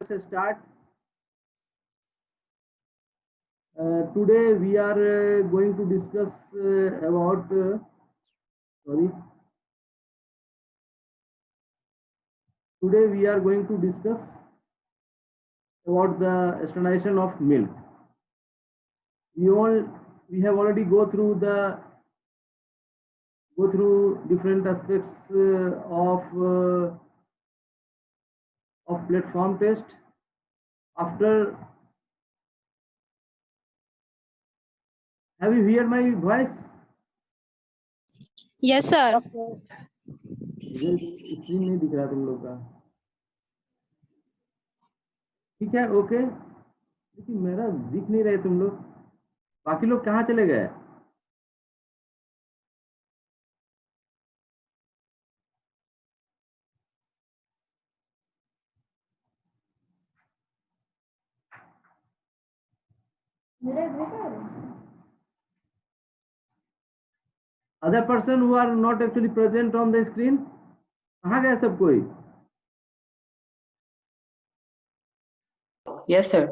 Let's start. Today we are going to discuss about sorry. Today we are going to discuss about the standardization of milk. We have already go through different aspects of platform test. After, have you heard my voice? Yes, sir. Screen नहीं दिख रहा तुम लोग का। ठीक है, okay. लेकिन मेरा दिख नहीं रहे तुम लोग। बाकी लोग कहाँ चले गए? Other person who are not actually present on the screen, कहाँ गए सब कोई? Yes, sir.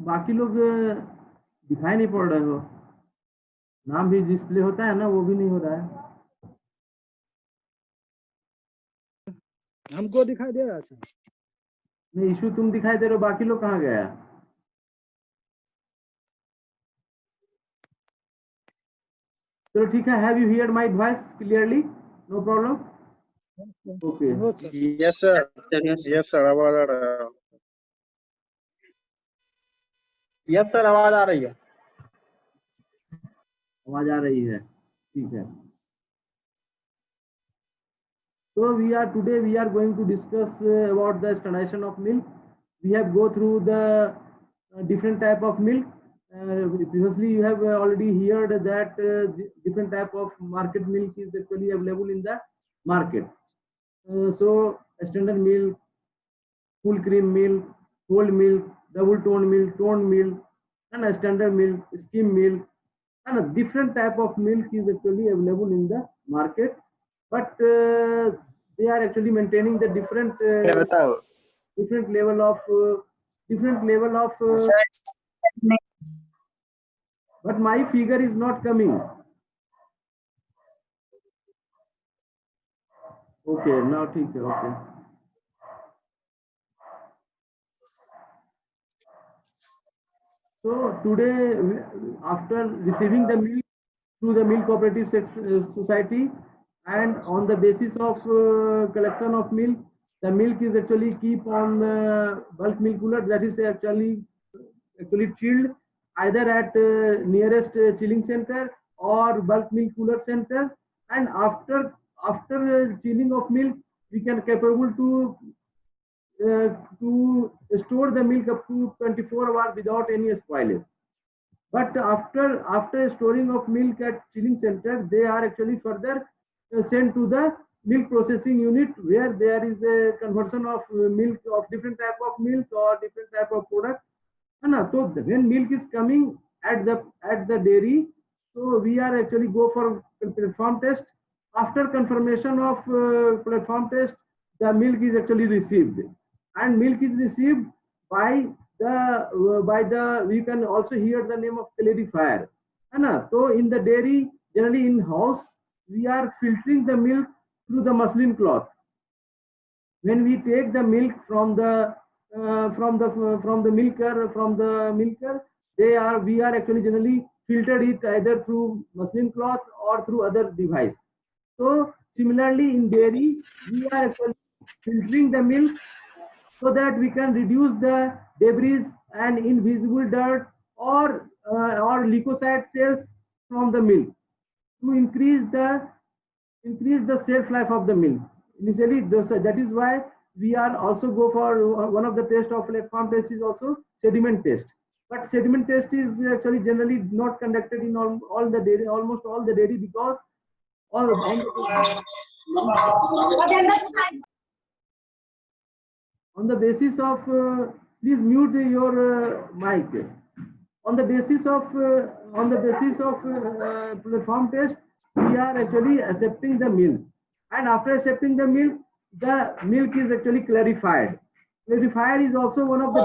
बाकी लोग दिखाई नहीं पड़ रहे हो। नाम भी डिस्प्ले होता है ना, वो भी नहीं हो रहा है। हमको दिखाई दे रहा है सर। नहीं, इशू तुम दिखाई दे रहे हो, बाकी लोग कहाँ गया? चलो ठीक है। Have you heard my voice clearly? No problem. Okay. Yes sir. Yes, sir आवाज आ रहा है। यस सर आवाज आ रही है। आवाज आ रही है, ठीक है। So we are going to discuss about the standardization of milk. We have go through the different type of milk. Previously you have already heard that different type of market milk is actually available in the market. So standard milk, full cream milk, whole milk, double tone milk, and a standard milk, skim milk, and a different type of milk is actually available in the market. But they are actually maintaining the different level of but my figure is not coming. Okay, now ठीक है, okay. So today, after receiving the milk through the milk cooperative society, and on the basis of collection of milk, the milk is actually keep on bulk milk cooler, that is actually chilled either at nearest chilling center or bulk milk cooler center, and after chilling of milk, we can capable to store the milk up to 24 hours without any spoilage. But after storing of milk at chilling center, they are actually further sent to the milk processing unit, where there is a conversion of milk of different type of milk or different type of product. So when milk is coming at the dairy, so we are actually go for platform test. After confirmation of platform test, the milk is actually received, and milk is received by the we can also hear the name of clarifier. So in the dairy, generally in house, we are filtering the milk through the muslin cloth. When we take the milk from the milker, we are actually generally filtered it either through muslin cloth or through other device. So similarly in dairy, we are actually filtering the milk so that we can reduce the debris and invisible dirt or leukocyte cells from the milk to increase the shelf life of the milk. Initially, that is why we are also go for one of the test of platform test is also sediment test. But sediment test is actually generally not conducted in all the dairy, almost all the dairy, because on the basis of please mute your mic. On the basis of platform test, we are actually accepting the milk, and after accepting the milk, the milk is actually clarified. Clarifier is also one of the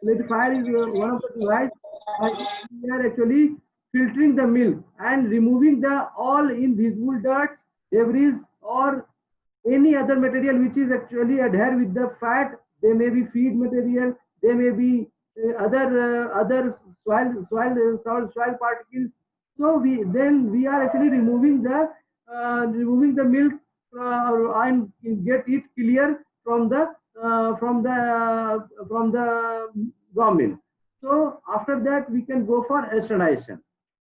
clarifier is one of the device by which we are actually filtering the milk and removing the all invisible dirt, debris, or any other material which is actually adhere with the fat. They may be feed material, they may be other soil particles. So we are actually removing the milk and get it clear from the from the raw milk. So after that we can go for sterilization.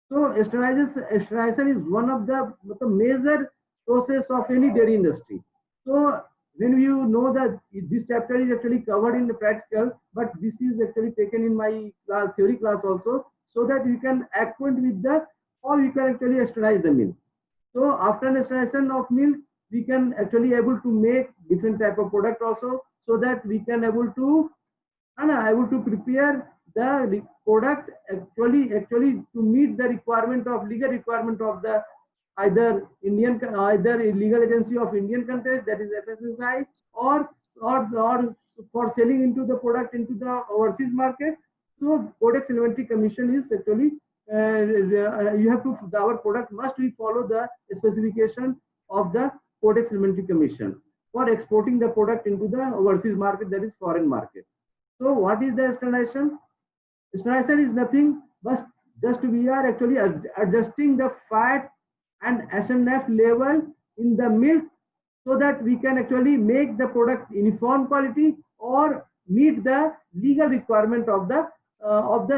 So sterilization is one of the major process of any dairy industry. So when you know that this chapter is actually covered in the practical, but this is actually taken in my class, theory class also, so that you can acquaint with the how you can actually sterilize the milk. So after sterilization of milk, we can actually able to make different type of product also, so that we can able to prepare the product actually to meet the requirement of legal requirement of the either legal agency of Indian countries, that is FSSAI, or for selling into the product into the overseas market. So Codex Alimentary Commission is actually you have to our product must be follow the specification of the Codex Alimentary Commission for exporting the product into the overseas market, that is foreign market. So what is the sterilization? Sterilization is nothing but just we are actually adjusting the fat and SNF level in the milk, so that we can actually make the product uniform quality or meet the legal requirement of the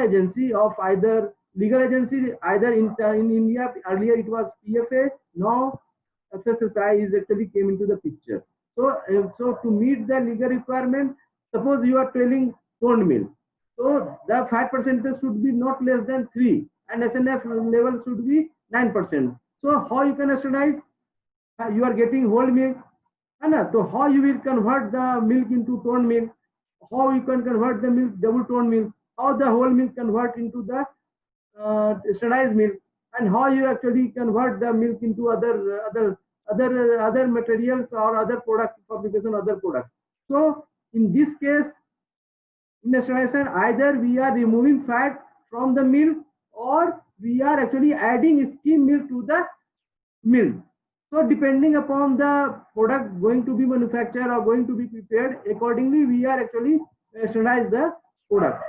agency of either legal agency either in India. Earlier it was PFA, now FSSAI is actually came into the picture. So to meet the legal requirement, suppose you are telling toned milk, so the fat percentage should be not less than 3 and SNF level should be 9%. So how you can sterilize? You are getting whole milk. So how you will convert the milk into toned milk? How you can convert the milk double toned milk? How the whole milk convert into the sterilized milk? And how you actually convert the milk into other materials or other product fabrication, other products. So in this case, in sterilization, either we are removing fat from the milk or we are actually adding skim milk to the milk. So depending upon the product going to be manufactured or going to be prepared, accordingly we are actually sterilize the product.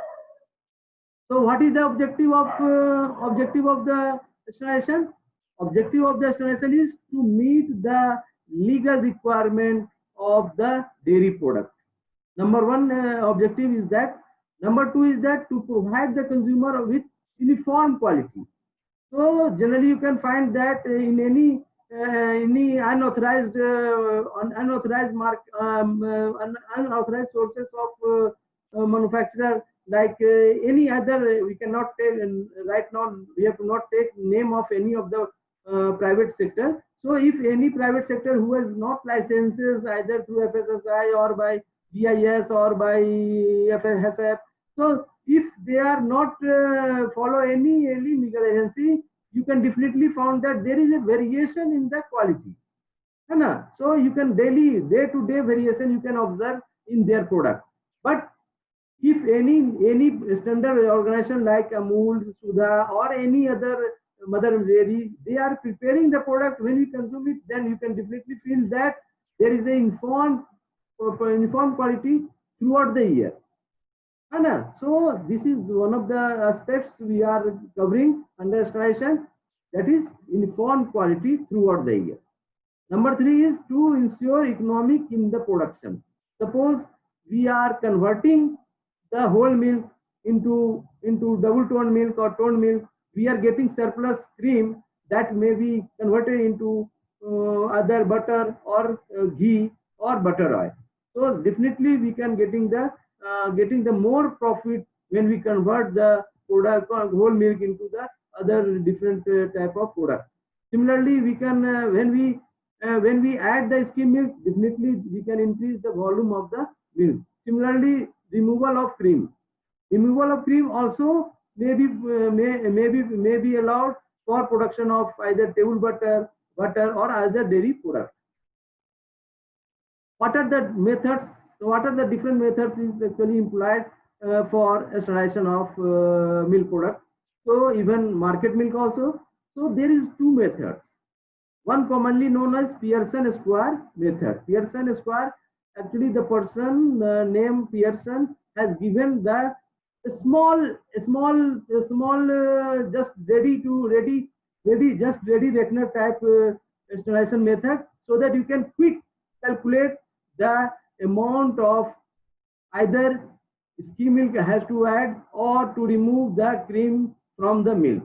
So what is the objective of the sterilization? Objective of the sterilization is to meet the legal requirement of the dairy product. Number one objective is that. Number two is that to provide the consumer with uniform quality. So generally you can find that in any unauthorized unauthorized sources of manufacturer, like any other, we cannot take right now, we have to not take name of any of the private sector. So if any private sector who has not licenses either through FSSAI or by BIS or by FSF, so if they are not follow any legal agency, you can definitely found that there is a variation in the quality. So you can day to day variation you can observe in their product. But if any standard organization like Amul, Sudha, or any other mother dairy, they are preparing the product, when you consume it, then you can definitely feel that there is a uniform quality throughout the year. So this is one of the aspects we are covering under sterilization, that is uniform quality throughout the year. Number three is to ensure economic in the production. Suppose we are converting the whole milk into double toned milk or toned milk, we are getting surplus cream that may be converted into other butter or ghee or butter oil. So definitely we can getting the more profit when we convert the product or whole milk into the other different type of product. Similarly, we can when we add the skim milk, definitely we can increase the volume of the milk. Similarly, removal of cream. Removal of cream also may be allowed for production of either table butter or other dairy product. what are the methods, what are the different methods is actually employed for sterilization of milk product. So even market milk also. So there is two methods. One commonly known as Pearson square method. Pearson square, actually the person named Pearson has given the small just ready reckoner type sterilization method, so that you can quick calculate the amount of either skim milk has to add or to remove the cream from the milk.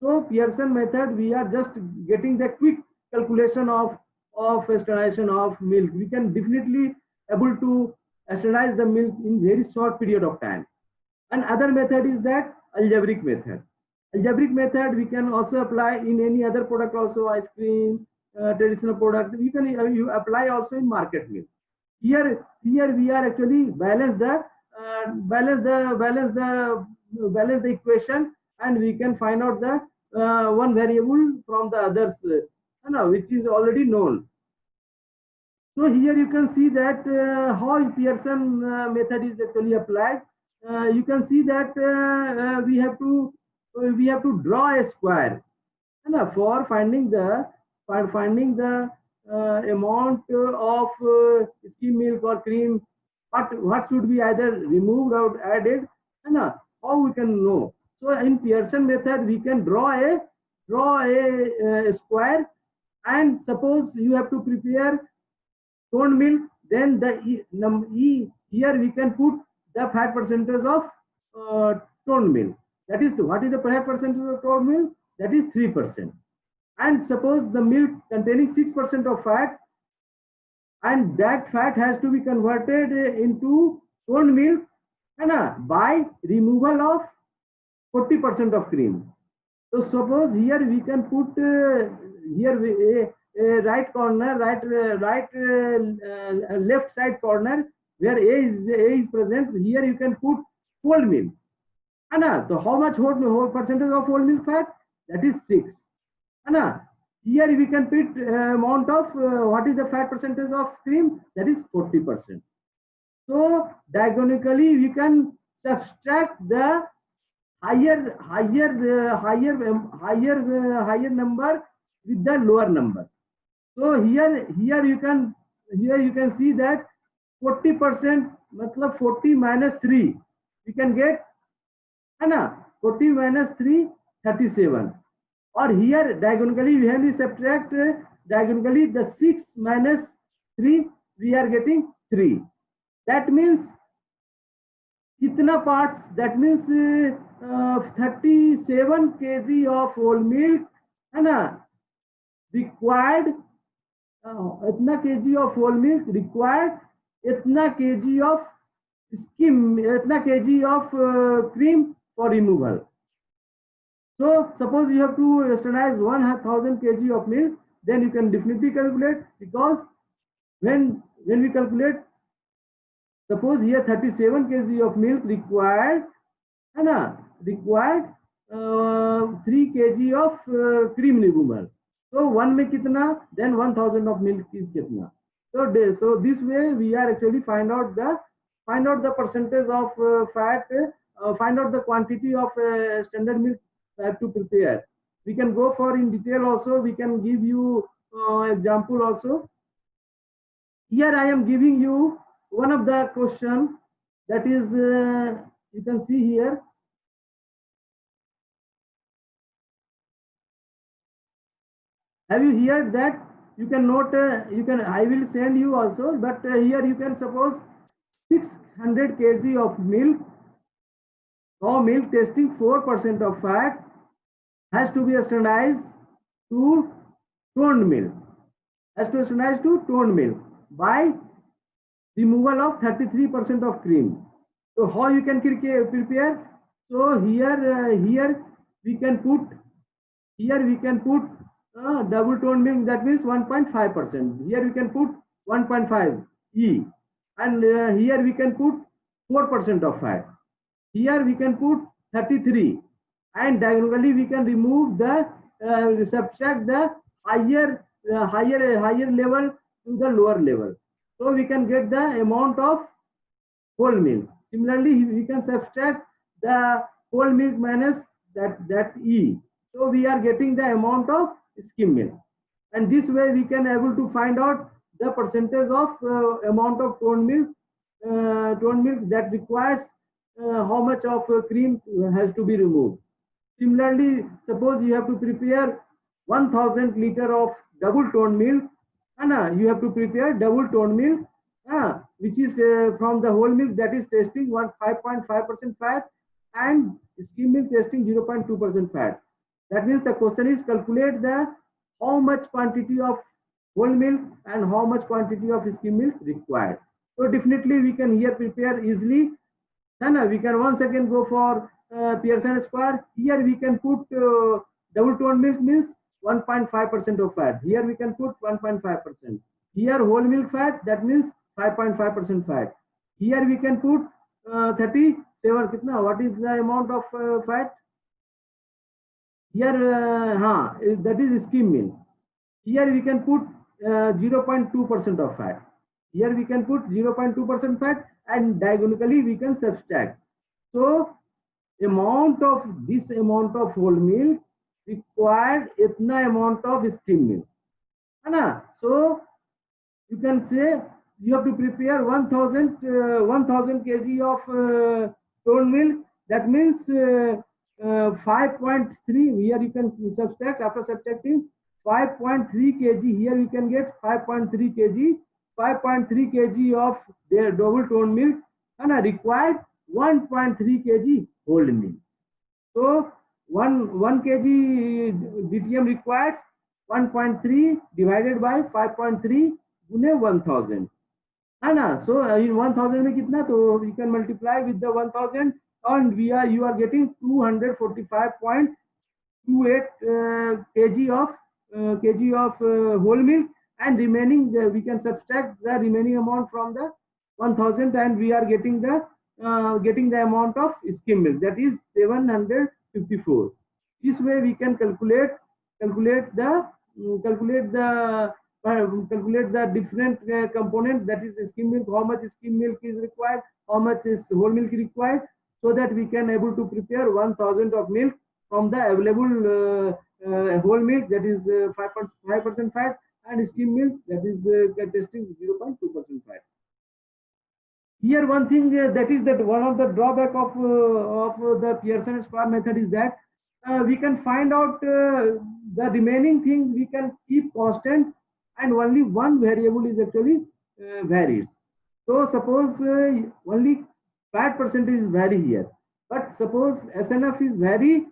So Pearson method, we are just getting the quick calculation of sterilization of milk. We can definitely able to sterilize the milk in very short period of time. And other method is that algebraic method. Algebraic method we can also apply in any other product also, ice cream, traditional product. You can you apply also in market milk. Here we are actually balance the equation, and we can find out the one variable from the others, which is already known. So here you can see that how Pearson method is actually applied. You can see that we have to draw a square, for finding the amount of skim milk or cream. What should be either removed or added, how we can know. So in Pearson method we can draw a square, and suppose you have to prepare toned milk, then the here we can put the fat percentage of toned milk. That is, what is the fat percentage of toned milk? That is 3%. And suppose the milk containing 6% of fat, and that fat has to be converted into toned milk, by removal of 40% of cream. So suppose here we can put right corner, left side corner, where A is present. Here you can put whole milk. So how much whole percentage of whole milk fat? That is 6. Here we can put amount of what is the fat percentage of cream? That is 40%. So diagonally we can subtract the higher number with the lower number. So here you can see that 40%, matlab 40 minus 3, we can get 40 minus 3, 37. Or here diagonally we have to subtract diagonally the 6 minus 3, we are getting 3. That means kitna parts? That means 37 kg of whole milk, required itna kg of whole milk required itna kg of skim, itna kg of cream for removal. So suppose you have to sterilize 1000 kg of milk, then you can definitely calculate, because when we calculate, suppose here 37 kg of milk required, 3 kg of cream removal. So 1 में कितना, then 1000 of milk is कितना. So this way we are actually find out the percentage of fat, find out the quantity of standard milk to prepare. We can go for in detail also. We can give you example also. Here I am giving you one of the question, that is you can see here. Have you heard that? You can note, I will send you also, but here you can suppose 600 kg of milk, raw milk testing 4% of fat, has to be sterilized to toned milk, by removal of 33% of cream. So how you can prepare? So here we can put double toned milk, that means 1.5%. Here we can put 1.5 E, and here we can put 4% of fat. Here we can put 33, and diagonally we can remove the subtract the higher level to the lower level. So we can get the amount of whole milk. Similarly, we can subtract the whole milk minus that E. So we are getting the amount of skim milk, and this way we can able to find out the percentage of amount of toned milk that requires how much of cream has to be removed. Similarly, suppose you have to prepare 1000 liter of double toned milk, and you have to prepare double toned milk, which is from the whole milk that is testing 5.5% fat and skim milk testing 0.2% fat. That means the question is calculate the how much quantity of whole milk and how much quantity of skim milk required. So definitely we can here prepare easily. And we can once again go for Pearson square. Here we can put double tone milk means 1.5% of fat. Here we can put 1.5%. Here whole milk fat, that means 5.5% fat. Here we can put 37 kitna, what is the amount of fat? Here that is skim milk. Here we can put 0.2% of fat. Here we can put 0.2% fat, and diagonally we can subtract. So amount of this amount of whole milk required itna amount of skim milk. Ana? So you can say you have to prepare 1000 kg of toned milk. That means 5.3. Here you can subtract. After subtracting 5.3 kg, here you can get 5.3 kg. 5.3 kg of their double toned milk, and required 1.3 kg whole milk. So 1 kg DTM requires 1.3 divided by 5.3 गुने 1000, है ना? So in 1000 में कितना, तो we can multiply with the 1000, and you are getting 245.28 kg of whole milk, and remaining we can subtract the remaining amount from the 1000, and we are getting the amount of skim milk, that is 754. This way we can calculate the different components, that is skim milk, how much skim milk is required, how much is whole milk required, so that we can able to prepare 1000 of milk from the available whole milk, that is 5.5% fat, and skim milk, that is testing 0.2% fat. Here one thing that is that one of the drawback of the Pearson square method is that we can find out the remaining thing we can keep constant, and only one variable is actually varied. So suppose only fat percentage is vary here, but suppose SNF is vary,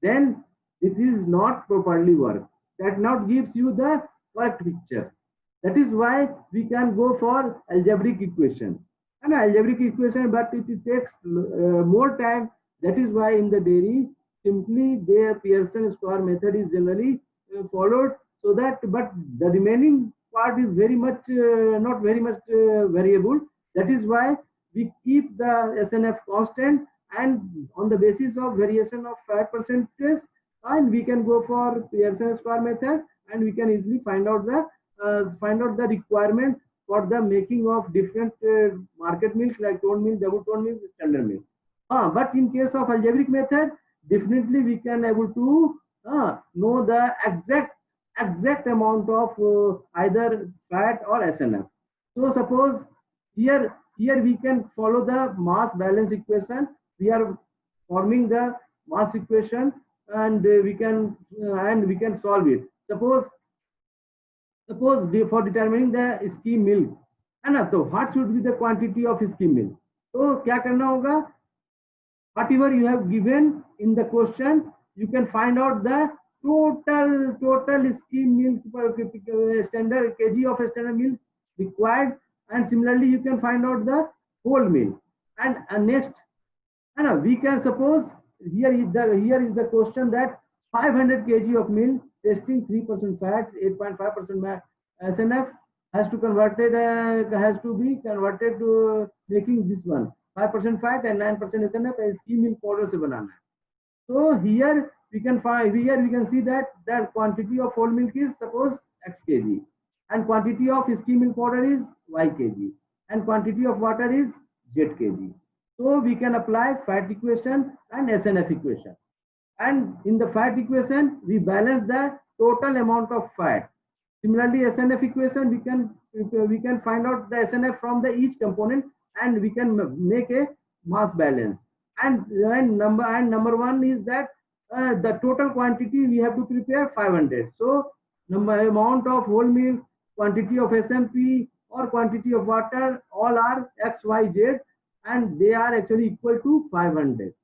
then it is not properly work. That not gives you the correct picture. That is why we can go for algebraic equation. An algebraic equation, but it takes more time. That is why in the dairy, simply their Pearson square method is generally followed. So that, but the remaining part is very much not very much variable. That is why we keep the SNF constant, and on the basis of variation of fat percentage, and we can go for Pearson square method, and we can easily find out the requirement for the making of different market milk, like toned milk, double toned milk, standard milk. But in case of algebraic method, definitely we can able to know the exact amount of either fat or SNF. So suppose here we can follow the mass balance equation. We are forming the mass equation, and we can solve it. Suppose for determining the skim milk, है ना, तो what should be the quantity of skim milk? तो क्या करना होगा, whatever you have given in the question, you can find out the total skim milk per standard kg of standard milk required, and similarly you can find out the whole milk. And next, we can suppose here is the question that 500 kg of milk testing 3% fat, 8.5% SNF has to be converted to making this one 5% fat and 9% SNF as skim milk powder se banana hai. So here we can see that the quantity of whole milk is suppose x kg. and quantity of skim milk powder is Y kg, and quantity of water is Z kg. So we can apply fat equation and SNF equation. And in the fat equation, we balance the total amount of fat. Similarly, SNF equation, we can find out the SNF from the each component, and we can make a mass balance. And number one is that the total quantity we have to prepare 500. So amount of whole milk, quantity of SMP or quantity of water, all are X, Y, Z, and they are actually equal to 500.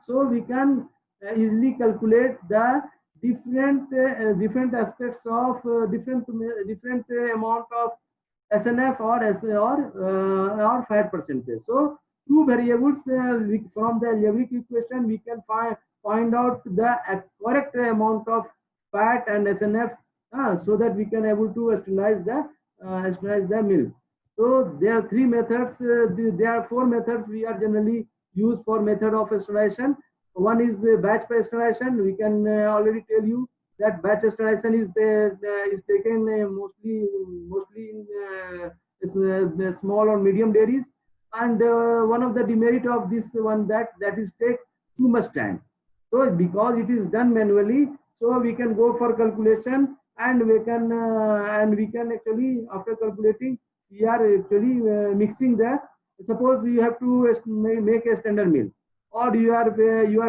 So we can easily calculate the different aspects of different amount of SNF or fat percentage. So two variables from the algebraic equation we can find out the correct amount of fat and SNF, so that we can able to esterilize the milk. So there are three methods. There are four methods we are generally use for method of sterilization. One is batch sterilization. We can already tell you that batch sterilization is taken mostly in the small or medium dairies, and one of the demerit of this one that is take too much time. So because it is done manually, so we can go for calculation, and we can actually, after calculating, we are actually mixing the. Suppose you have to make a standard milk, or you are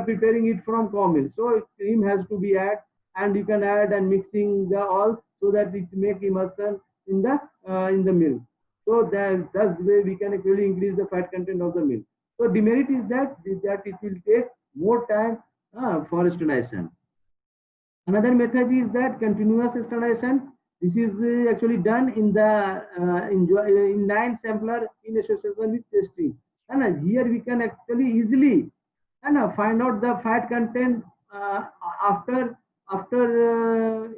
preparing it from cow milk, so cream has to be added, and you can add and mixing the all, so that it make emulsion in the milk. So that's the way we can actually increase the fat content of the milk. So demerit is that it will take more time for sterilization. Another method is that continuous sterilization. This is actually done in the in 9 sampler in association with testing. And here we can actually easily find out the fat content after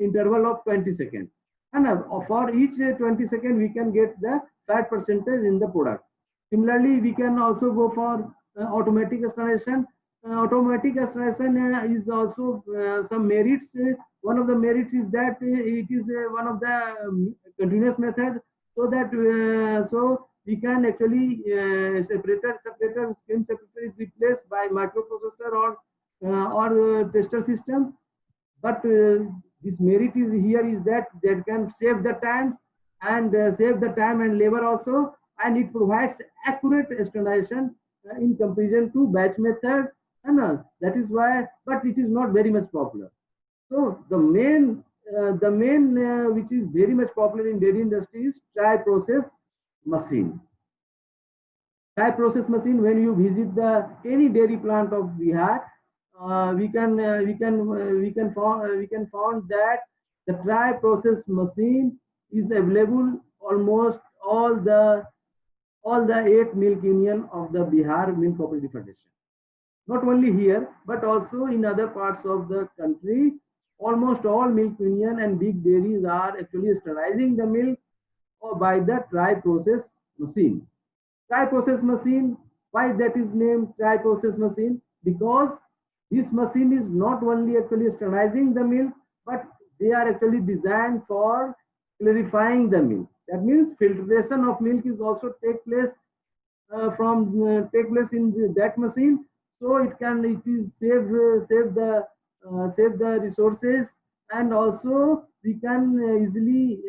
interval of 20 seconds. And for each 20 seconds, we can get the fat percentage in the product. Similarly, we can also go for automatic sterilization. Automatic sterilization is also some merits. One of the merits is that it is one of the continuous method, so that so we can actually separator stream separator is replaced by microprocessor or tester system. But this merit is here is that can save the time and labor also, and it provides accurate sterilization in comparison to batch method, and that is why, but it is not very much popular. So the main which is very much popular in dairy industry is tri-process machine. Tri-process machine, when you visit any dairy plant of Bihar, we can found that the tri-process machine is available almost all the 8 milk union of the Bihar Milk Cooperative Federation. Not only here, but also in other parts of the country, almost all milk union and big dairies are actually sterilizing the milk by the tri-process machine. Tri-process machine, why that is named tri-process machine? Because this machine is not only actually sterilizing the milk, but they are actually designed for clarifying the milk. That means filtration of milk is also take place in that machine. So it is save the resources, and also we can easily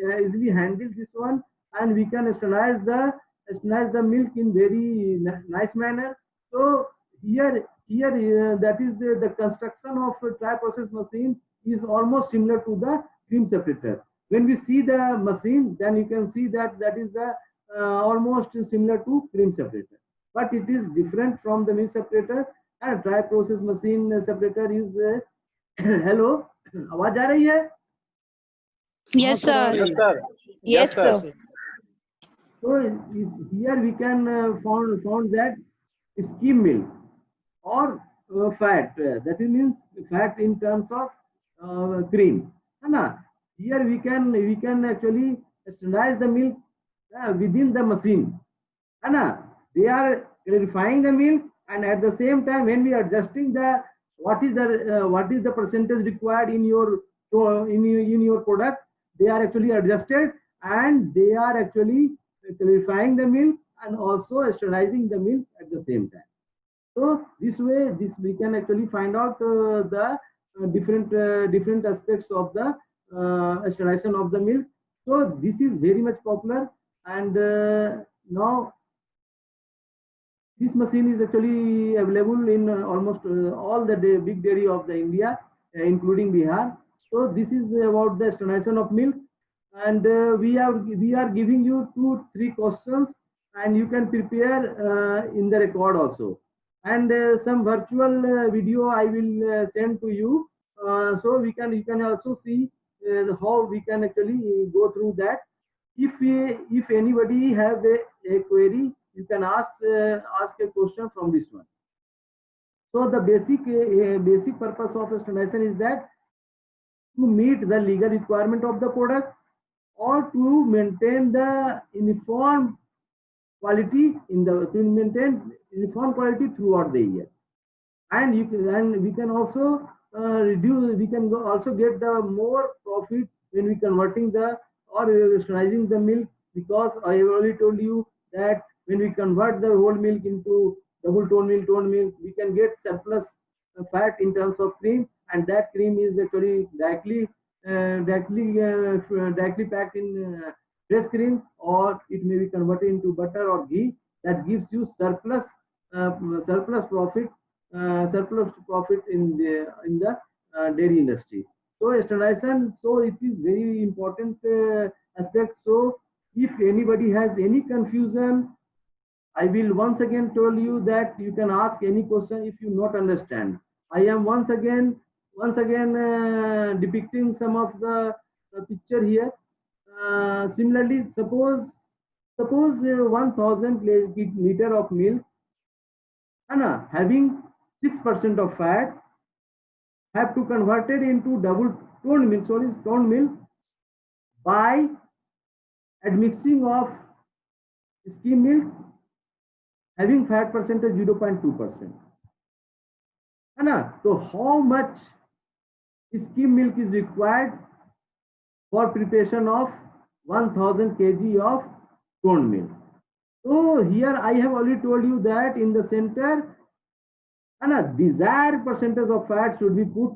handle this one, and we can sterilize the milk in very nice manner. So here that is the construction of a tri-process machine is almost similar to the cream separator. When we see the machine, then you can see that is almost similar to cream separator, but it is different from the milk separator. And tri-process machine separator is hello, आवाज आ रही है? Yes, sir. Yes, sir. Yes, sir. So here we can found that skim milk or fat, that means fat in terms of cream. Here we can actually sterilize the milk within the machine. They are clarifying the milk, and at the same time, when we are adjusting what is the percentage required in your product, they are actually adjusted, and they are actually clarifying the milk and also sterilizing the milk at the same time. So this way, this we can actually find out the different aspects of the sterilization of the milk. So this is very much popular, and now this machine is actually available in almost all the big dairy of the India, including Bihar. So this is about the sterilization of milk, and we are giving you 2-3 questions, and you can prepare in the record also, and some virtual video I will send to you, so you can also see how we can actually go through that. If anybody have a query, you can ask a question from this one. So the basic purpose of standardization is that to meet the legal requirement of the product, or to maintain the uniform quality to maintain uniform quality throughout the year. And we can also we can also get the more profit when we converting the or standardizing the milk, because I have already told you that when we convert the whole milk into double tone milk, we can get surplus fat in terms of cream, and that cream is actually directly packed in fresh cream, or it may be converted into butter or ghee. That gives you uh, surplus profit in the dairy industry. So standardization, so it is very important aspect. So if anybody has any confusion, I will once again tell you that you can ask any question if you not understand. I am once again depicting some of the picture here. Similarly, suppose 1000 liter of milk, having 6% of fat, have to convert it into tone milk by admixing of skim milk having fat percentage 0.2%. So how much skim milk is required for preparation of 1000 kg of tone milk? So here I have already told you that in the center, desired percentage of fat should be put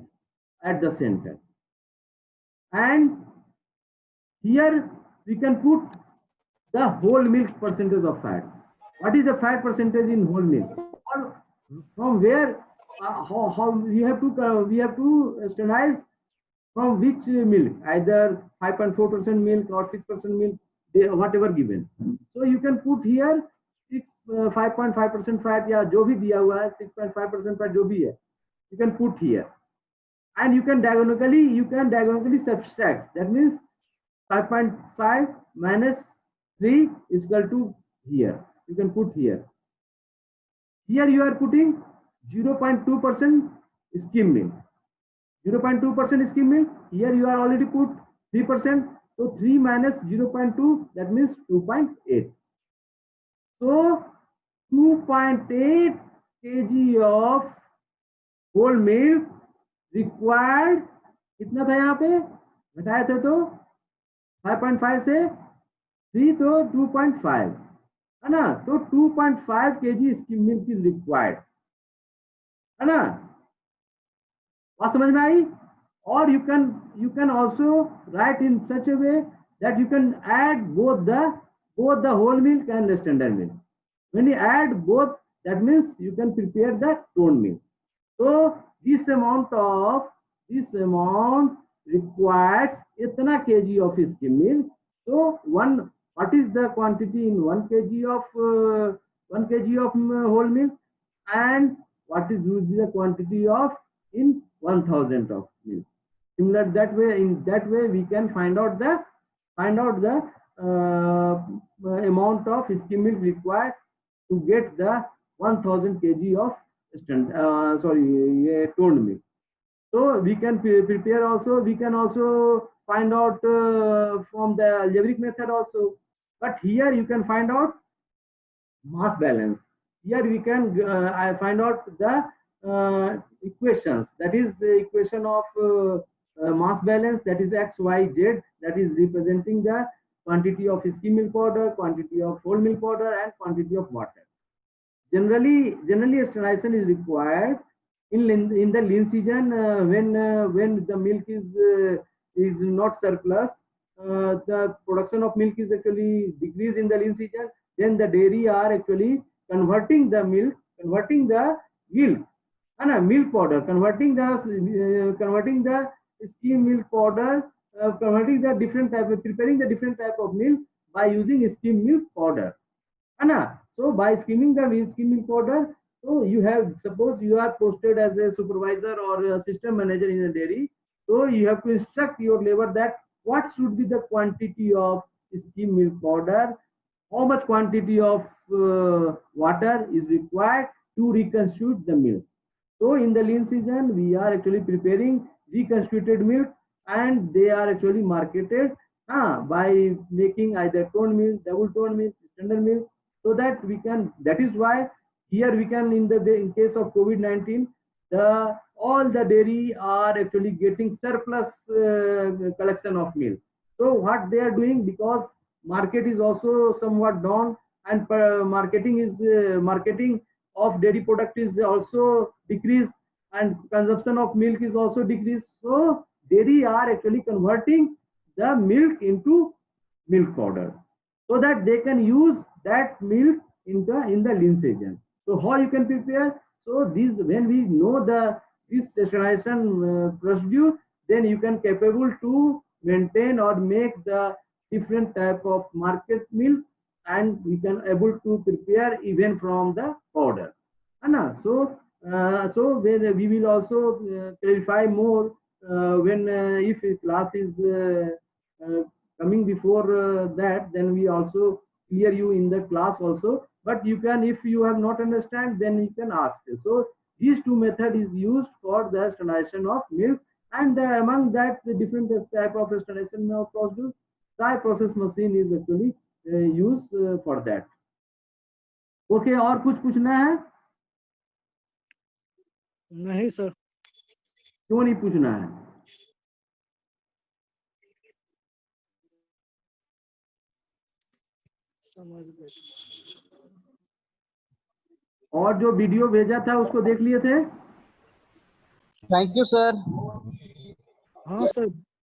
at the center, and here we can put the whole milk percentage of fat. What is the fat percentage in whole milk? Or from where? How we have to standardize from which milk? Either 5.4% milk or 6% milk, whatever given. So you can put here 5.5% fat, या जो भी दिया हुआ है 6.5% fat जो भी है, you can put here, and you can diagonally subtract. That means 5.5 minus 3 is equal to here. You can put here. Here you are putting 0.2% skim milk. 0.2% skim milk. Here you are already put 3%. So 3 minus 0.2, that means 2.8. So 2.8 kg of whole milk required. कितना था यहाँ पे घटाए थे तो 5.5 से 3 तो 2.5 है ना. तो 2.5 kg skim milk is required, है ना. बात समझ में आई? Or you can also write in such a way that you can add both the whole milk and the standard milk. When you add both, that means you can prepare the tone milk. So this amount requires itna kg of skim milk. So what is the quantity in 1 kg of whole milk, and what is the quantity of in 1000 of milk? Similar in that way we can find out the amount of skim milk required to get the 1000 kg of toned milk. So we can prepare also. We can also find out from the algebraic method also. But here you can find out mass balance. Here we can find out the equations. That is the equation of mass balance, that is X, Y, Z, that is representing the quantity of skim milk powder, quantity of whole milk powder, and quantity of water. Generally, sterilization is required in the lean season when the milk is not surplus. The production of milk is actually decreased in the lean season. Then the dairy are actually converting the milk milk powder, converting the skim milk powder, converting the different type of, preparing the different type of milk by using skim milk powder. So by skimming the skim milk powder, so you have, suppose you are posted as a supervisor or a system manager in a dairy, so you have to instruct your labor that what should be the quantity of skim milk powder, how much quantity of water is required to reconstitute the milk. So in the lean season, we are actually preparing reconstituted milk, and they are actually marketed by making either toned milk, double toned milk, standard milk, so that we can. That is why here we can, in case of COVID-19, all the dairy are actually getting surplus collection of milk. So what they are doing, because market is also somewhat down, and marketing of dairy product is also decreased, and consumption of milk is also decreased. So dairy are actually converting the milk into milk powder, so that they can use that milk in the lean season. So how you can prepare? So this, when we know this sterilization procedure, then you can capable to maintain or make the different type of market milk, and we can able to prepare even from the powder. So when we will also clarify more when if a class is coming before that, then we also clear you in the class also. But you can, if you have not understand, then you can ask. So these two method is used for the sterilization of milk, and among that the different type of sterilization of process, dry process machine is actually used for that. Okay और कुछ पूछना है? नहीं sir. क्यों नहीं पूछना है? समझ गए। और जो वीडियो भेजा था उसको देख लिए थे? Thank you sir. हाँ सर।